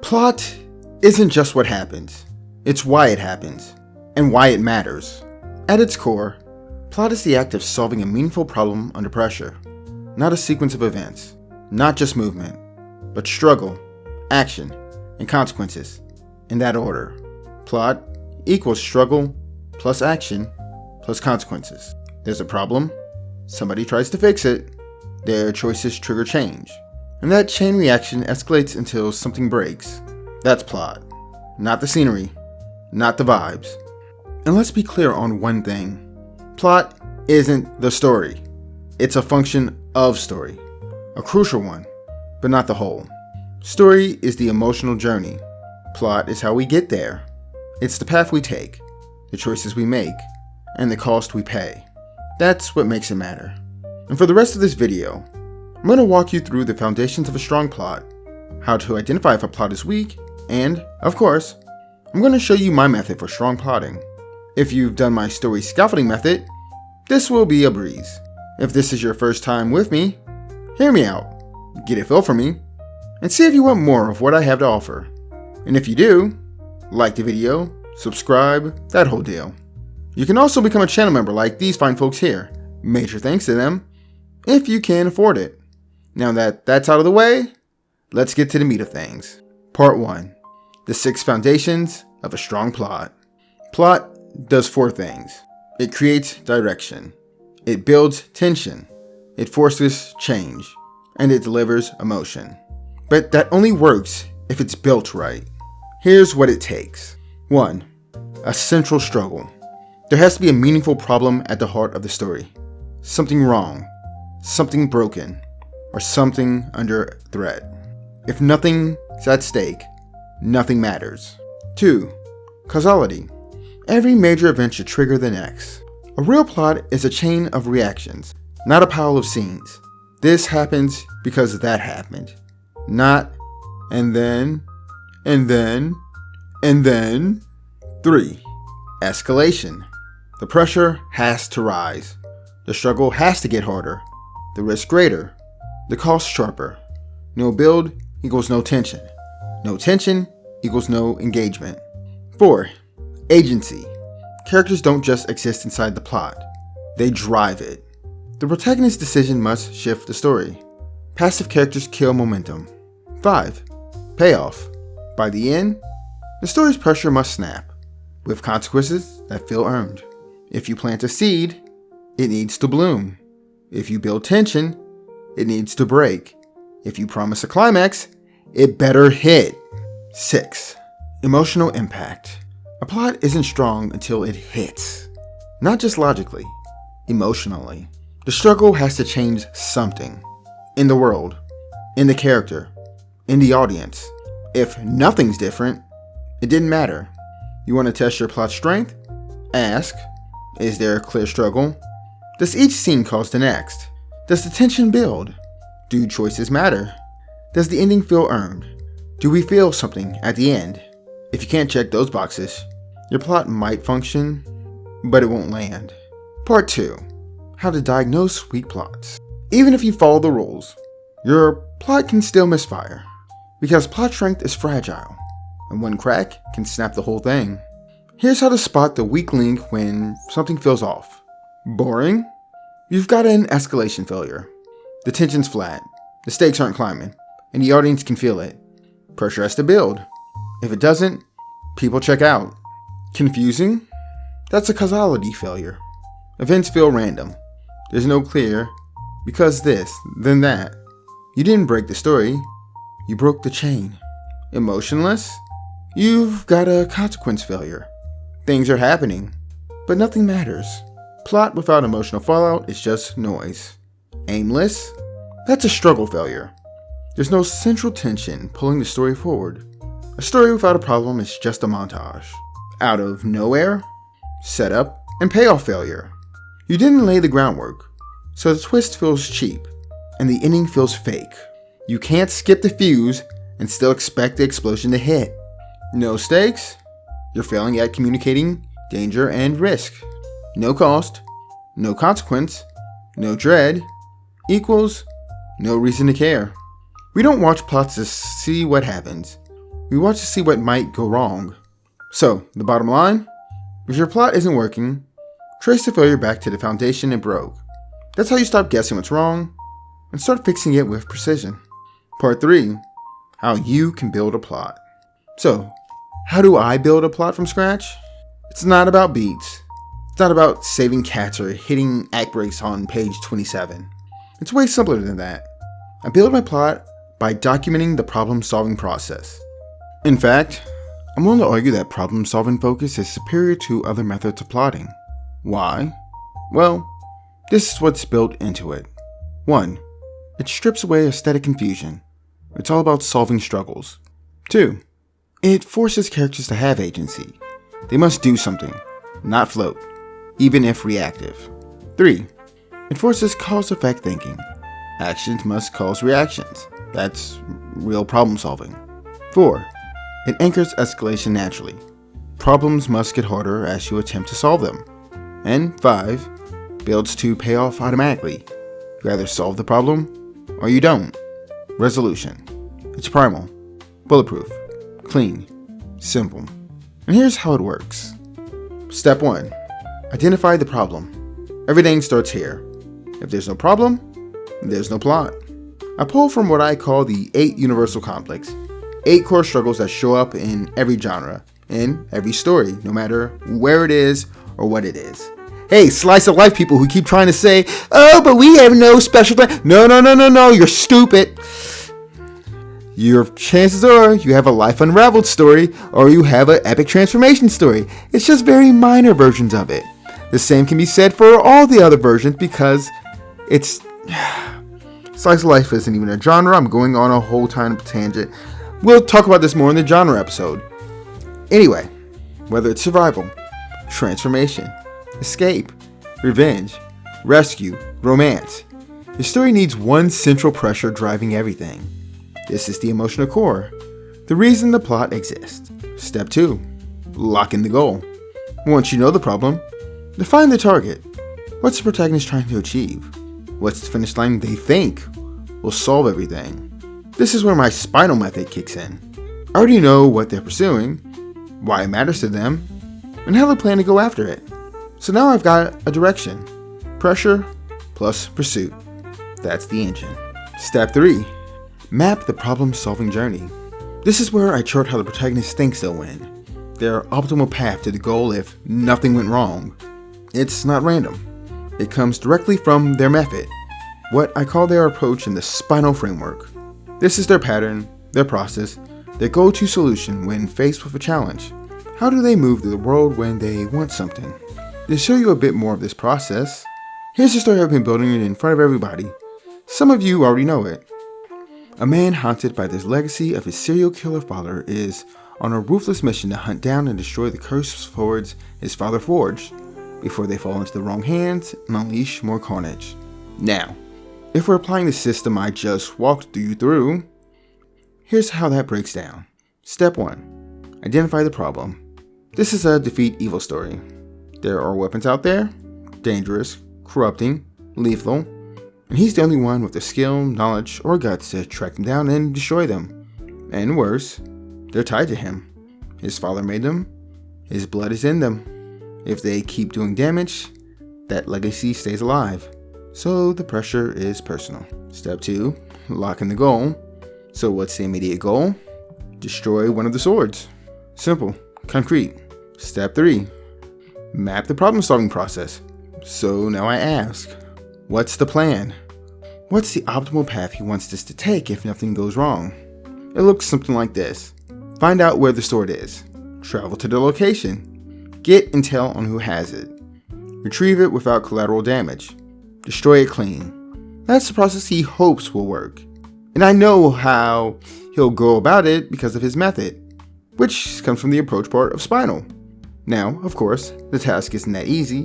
Plot isn't just what happens, it's why it happens, and why it matters. At its core, plot is the act of solving a meaningful problem under pressure, not a sequence of events, not just movement, but struggle, action, and consequences, in that order. Plot equals struggle plus action plus consequences. There's a problem, somebody tries to fix it, their choices trigger change, and that chain reaction escalates until something breaks. That's plot, not the scenery, not the vibes. And let's be clear on one thing. Plot isn't the story. It's a function of story. A crucial one, but not the whole. Story is the emotional journey. Plot is how we get there. It's the path we take, the choices we make, and the cost we pay. That's what makes it matter. And for the rest of this video, I'm going to walk you through the foundations of a strong plot, how to identify if a plot is weak, and, of course, I'm going to show you my method for strong plotting. If you've done my Story Scaffolding Method, this will be a breeze. If this is your first time with me, hear me out, get a feel for me, and see if you want more of what I have to offer. And if you do, like the video, subscribe, that whole deal. You can also become a channel member like these fine folks here. Major thanks to them, if you can afford it. Now that that's out of the way, let's get to the meat of things. Part 1. The 6 foundations of a strong plot. Plot does 4 things. It creates direction. It builds tension. It forces change. And it delivers emotion. But that only works if it's built right. Here's what it takes. 1. A central struggle. There has to be a meaningful problem at the heart of the story. Something wrong, something broken, or something under threat. If nothing's at stake, nothing matters. 2. Causality. Every major event should trigger the next. A real plot is a chain of reactions, not a pile of scenes. This happens because that happened. Not, and then, and then, and then. 3. Escalation. The pressure has to rise. The struggle has to get harder. The risk greater. The cost sharper. No build equals no tension. No tension equals no engagement. 4. Agency. Characters don't just exist inside the plot. They drive it. The protagonist's decision must shift the story. Passive characters kill momentum. 5. Payoff. By the end, the story's pressure must snap, with consequences that feel earned. If you plant a seed, it needs to bloom. If you build tension, it needs to break. If you promise a climax, it better hit. 6. Emotional impact. A plot isn't strong until it hits. Not just logically, emotionally. The struggle has to change something. In the world, in the character, in the audience. If nothing's different, it didn't matter. You want to test your plot strength? Ask, is there a clear struggle? Does each scene cause the next? Does the tension build? Do choices matter? Does the ending feel earned? Do we feel something at the end? If you can't check those boxes, your plot might function, but it won't land. Part 2. How to diagnose weak plots. Even if you follow the rules, your plot can still misfire, because plot strength is fragile, and one crack can snap the whole thing. Here's how to spot the weak link when something feels off. Boring? You've got an escalation failure. The tension's flat, the stakes aren't climbing, and the audience can feel it. Pressure has to build. If it doesn't, people check out. Confusing? That's a causality failure. Events feel random. There's no clear, because this, then that. You didn't break the story, you broke the chain. Emotionless? You've got a consequence failure. Things are happening, but nothing matters. Plot without emotional fallout is just noise. Aimless? That's a struggle failure. There's no central tension pulling the story forward. A story without a problem is just a montage. Out of nowhere? Setup and payoff failure. You didn't lay the groundwork, so the twist feels cheap, and the ending feels fake. You can't skip the fuse and still expect the explosion to hit. No stakes? You're failing at communicating danger and risk. No cost, no consequence, no dread, equals no reason to care. We don't watch plots to see what happens. We watch to see what might go wrong. So, the bottom line? If your plot isn't working, trace the failure back to the foundation it broke. That's how you stop guessing what's wrong and start fixing it with precision. Part 3. How you can build a plot. So, how do I build a plot from scratch? It's not about beats. It's not about saving cats or hitting act breaks on page 27. It's way simpler than that. I build my plot by documenting the problem-solving process. In fact, I'm willing to argue that problem-solving focus is superior to other methods of plotting. Why? Well, this is what's built into it. 1. It strips away aesthetic confusion. It's all about solving struggles. 2. It forces characters to have agency. They must do something, not float, even if reactive. 3. It forces cause-effect thinking. Actions must cause reactions. That's real problem solving. 4. It anchors escalation naturally. Problems must get harder as you attempt to solve them. And 5. Builds to pay off automatically. You either solve the problem or you don't. Resolution. It's primal, bulletproof, clean, simple. And here's how it works. Step 1. Identify the problem. Everything starts here. If there's no problem, there's no plot. I pull from what I call the 8 universal conflicts. 8 core struggles that show up in every genre, in every story, no matter where it is or what it is. Hey, slice of life people who keep trying to say, oh, but we have no special plan. No, you're stupid. Your chances are you have a life unraveled story or you have an epic transformation story. It's just very minor versions of it. The same can be said for all the other versions because it's... Slice of life isn't even a genre. I'm going on a whole tangent. We'll talk about this more in the genre episode. Anyway, whether it's survival, transformation, escape, revenge, rescue, romance, your story needs one central pressure driving everything. This is the emotional core, the reason the plot exists. Step 2. Lock in the goal. Once you know the problem, define the target. What's the protagonist trying to achieve? What's the finish line they think will solve everything? This is where my spinal method kicks in. I already know what they're pursuing, why it matters to them, and how they plan to go after it. So now I've got a direction. Pressure plus pursuit. That's the engine. Step 3. Map the problem-solving journey. This is where I chart how the protagonist thinks they'll win. Their optimal path to the goal if nothing went wrong. It's not random. It comes directly from their method, what I call their approach in the spinal framework. This is their pattern, their process, their go-to solution when faced with a challenge. How do they move through the world when they want something? To show you a bit more of this process, here's the story I've been building in front of everybody. Some of you already know it. A man haunted by this legacy of his serial killer father is on a ruthless mission to hunt down and destroy the cursed swords his father forged before they fall into the wrong hands and unleash more carnage. Now, if we're applying the system I just walked you through, here's how that breaks down. Step 1. Identify the problem. This is a defeat evil story. There are weapons out there, dangerous, corrupting, lethal, and he's the only one with the skill, knowledge, or guts to track them down and destroy them. And worse, they're tied to him. His father made them, his blood is in them. If they keep doing damage, that legacy stays alive. So the pressure is personal. Step 2, lock in the goal. So what's the immediate goal? Destroy one of the swords. Simple, concrete. Step 3, map the problem-solving process. So now I ask, what's the plan? What's the optimal path he wants this to take if nothing goes wrong? It looks something like this. Find out where the sword is. Travel to the location. Get intel on who has it. Retrieve it without collateral damage. Destroy it clean. That's the process he hopes will work. And I know how he'll go about it because of his method, which comes from the approach part of Spinal. Now, of course, the task isn't that easy,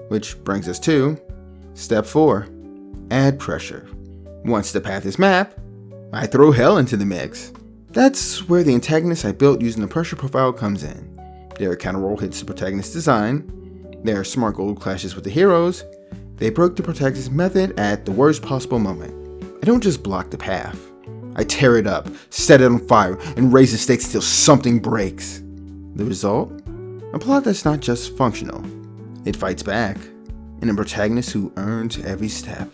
which brings us to Step 4. Add pressure. Once the path is mapped, I throw hell into the mix. That's where the antagonist I built using the pressure profile comes in. Their counter roll hits the protagonist's design. Their smart goal clashes with the heroes. They broke the protagonist's method at the worst possible moment. I don't just block the path. I tear it up, set it on fire, and raise the stakes until something breaks. The result? A plot that's not just functional. It fights back, and a protagonist who earns every step.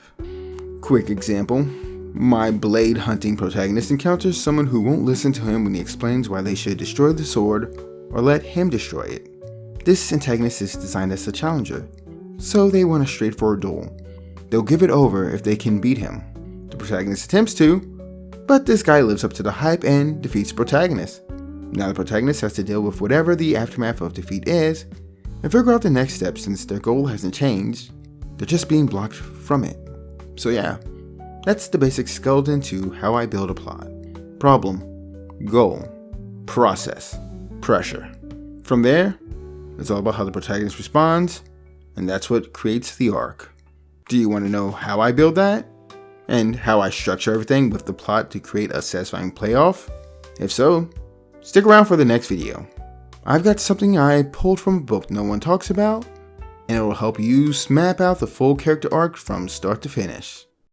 Quick example. My blade hunting protagonist encounters someone who won't listen to him when he explains why they should destroy the sword or let him destroy it. This antagonist is designed as a challenger, so they want a straightforward duel. They'll give it over if they can beat him. The protagonist attempts to, but this guy lives up to the hype and defeats the protagonist. Now the protagonist has to deal with whatever the aftermath of defeat is and figure out the next step since their goal hasn't changed, they're just being blocked from it. So yeah, that's the basic skeleton to how I build a plot. Problem, goal, process, pressure. From there, it's all about how the protagonist responds, and that's what creates the arc. Do you want to know how I build that? And how I structure everything with the plot to create a satisfying payoff? If so, stick around for the next video. I've got something I pulled from a book no one talks about, and it will help you map out the full character arc from start to finish.